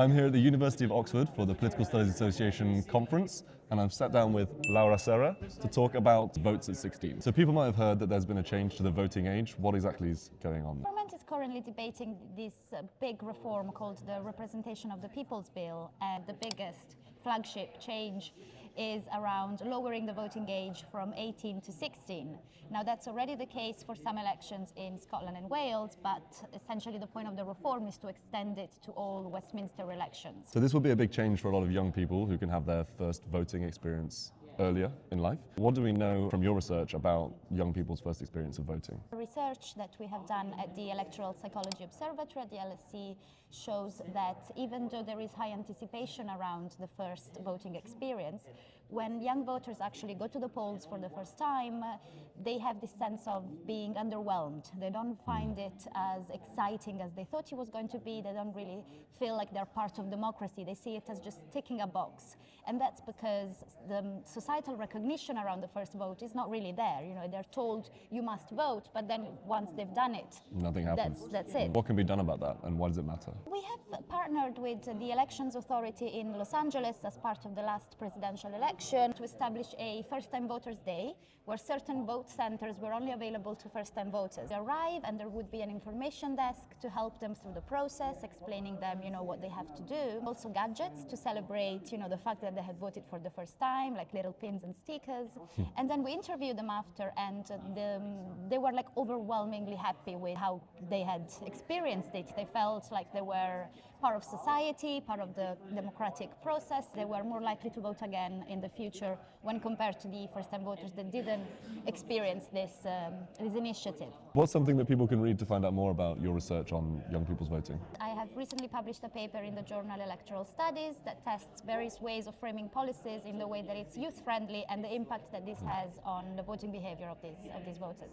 I'm here at the University of Oxford for the Political Studies Association conference, and I've sat down with Laura Serra to talk about votes at 16. So people might have heard that there's been a change to the voting age. What exactly is going on? The government is currently debating this big reform called the Representation of the People's Bill, and the biggest flagship change is around lowering the voting age from 18 to 16. Now that's already the case for some elections in Scotland and Wales, but essentially the point of the reform is to extend it to all Westminster elections. So this will be a big change for a lot of young people who can have their first voting experience earlier in life. What do we know from your research about young people's first experience of voting? The research that we have done at the Electoral Psychology Observatory at the LSE shows that even though there is high anticipation around the first voting experience, when young voters actually go to the polls for the first time, they have this sense of being underwhelmed. They don't find it as exciting as they thought it was going to be. They don't really feel like they're part of democracy. They see it as just ticking a box. And that's because the societal recognition around the first vote is not really there. You know, they're told you must vote, but then once they've done it, nothing happens. That's it. What can be done about that, and why does it matter? We have partnered with the Elections Authority in Los Angeles as part of the last presidential election to establish a First-Time Voters Day, where certain vote centers were only available to first-time voters. They arrive and there would be an information desk to help them through the process, explaining them, what they have to do. Also gadgets to celebrate, the fact that they had voted for the first time, like little pins and stickers. And then we interviewed them after, and they were like overwhelmingly happy with how they had experienced it. They felt like they were part of society, part of the democratic process. They were more likely to vote again in the future when compared to the first-time voters that didn't experience this initiative. What's something that people can read to find out more about your research on young people's voting? I have recently published a paper in the journal Electoral Studies that tests various ways of framing policies in the way that it's youth-friendly and the impact that this has on the voting behavior of these voters.